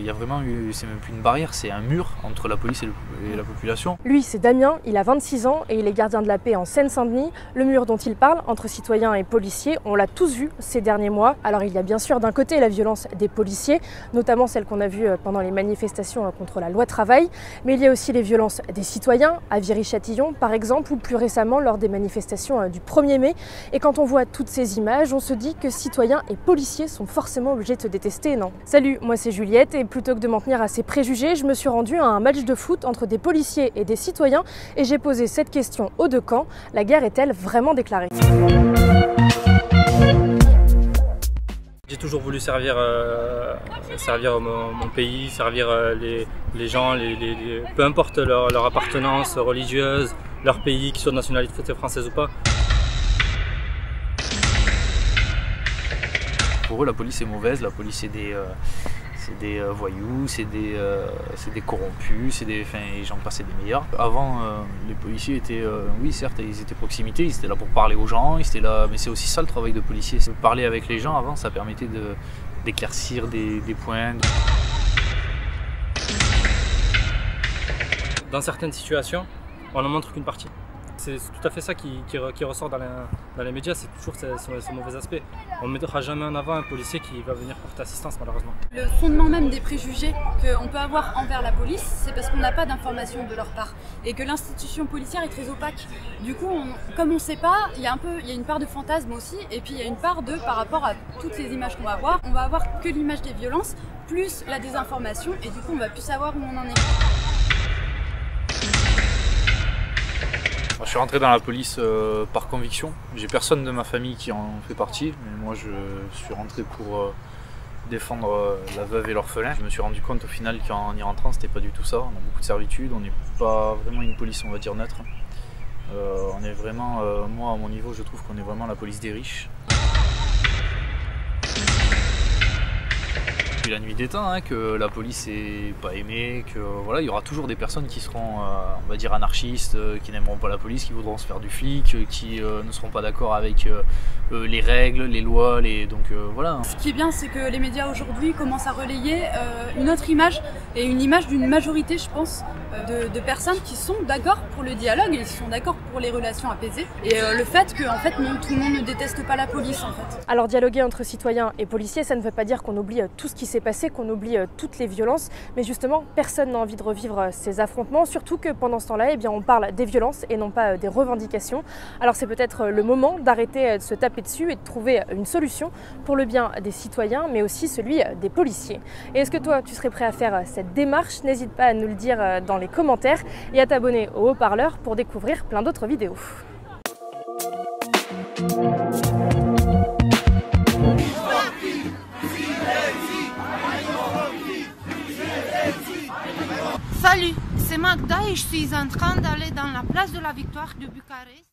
y a vraiment eu, c'est même plus une barrière, c'est un mur entre la police et la population. Lui, c'est Damien, il a 26 ans et il est gardien de la paix en Seine-Saint-Denis. Le mur dont il parle, entre citoyens et policiers, on l'a tous vu ces derniers mois. Alors il y a bien sûr d'un côté la violence des policiers, notamment celle qu'on a vue pendant les manifestations contre la loi travail, mais il y a aussi les violences des citoyens, à Viry-Châtillon par exemple, ou plus récemment lors des manifestations du 1er mai. Et quand on voit toutes ces images, on se dit que citoyens et policiers sont forcément obligés de se détester, non? Salut, moi c'est Juliette et plutôt que de m'en tenir à ces préjugés, je me suis rendue à un match de foot entre des policiers et des citoyens et j'ai posé cette question aux deux camps: la guerre est-elle vraiment déclarée? J'ai toujours voulu servir mon pays, servir les gens, peu importe leur appartenance religieuse, leur pays, qu'ils soient de nationalité française ou pas. Pour eux, la police est mauvaise, la police c'est des voyous, c'est des corrompus, et j'en passais des meilleurs. Avant, les policiers étaient, oui certes, ils étaient proximité, ils étaient là pour parler aux gens, ils étaient là, mais c'est aussi ça le travail de policier. Parler avec les gens avant, ça permettait d'éclaircir des points. Dans certaines situations, on n'en montre qu'une partie. C'est tout à fait ça qui ressort dans les médias, c'est toujours ce mauvais aspect. On ne mettra jamais en avant un policier qui va venir porter assistance, malheureusement. Le fondement même des préjugés qu'on peut avoir envers la police, c'est parce qu'on n'a pas d'informations de leur part et que l'institution policière est très opaque. Du coup, comme on ne sait pas, il y a une part de fantasme aussi, et puis il y a une part par rapport à toutes les images qu'on va avoir, on va avoir que l'image des violences, plus la désinformation, et du coup on ne va plus savoir où on en est. Je suis rentré dans la police par conviction. J'ai personne de ma famille qui en fait partie, mais moi je suis rentré pour défendre la veuve et l'orphelin. Je me suis rendu compte au final qu'en y rentrant, c'était pas du tout ça. On a beaucoup de servitudes, on n'est pas vraiment une police, on va dire, neutre. On est vraiment, moi à mon niveau, je trouve qu'on est vraiment la police des riches. La nuit des temps, que la police n'est pas aimée, que voilà, il y aura toujours des personnes qui seront, on va dire, anarchistes, qui n'aimeront pas la police, qui voudront se faire du flic, qui ne seront pas d'accord avec les règles, les lois, donc voilà. Ce qui est bien, c'est que les médias aujourd'hui commencent à relayer une autre image, et une image d'une majorité, je pense, de personnes qui sont d'accord pour le dialogue, et qui sont d'accord pour les relations apaisées, et le fait que en fait, tout le monde ne déteste pas la police en fait. Alors dialoguer entre citoyens et policiers, ça ne veut pas dire qu'on oublie tout ce qui s'est passé, qu'on oublie toutes les violences, mais justement personne n'a envie de revivre ces affrontements, surtout que pendant ce temps-là, on parle des violences et non pas des revendications. Alors c'est peut-être le moment d'arrêter de se taper dessus et de trouver une solution pour le bien des citoyens, mais aussi celui des policiers. Et est-ce que toi, tu serais prêt à faire cette démarche? N'hésite pas à nous le dire dans les commentaires et à t'abonner au Haut-Parleur pour découvrir plein d'autres vidéos. Salut, c'est Magda et je suis en train d'aller dans la place de la Victoire de Bucarest.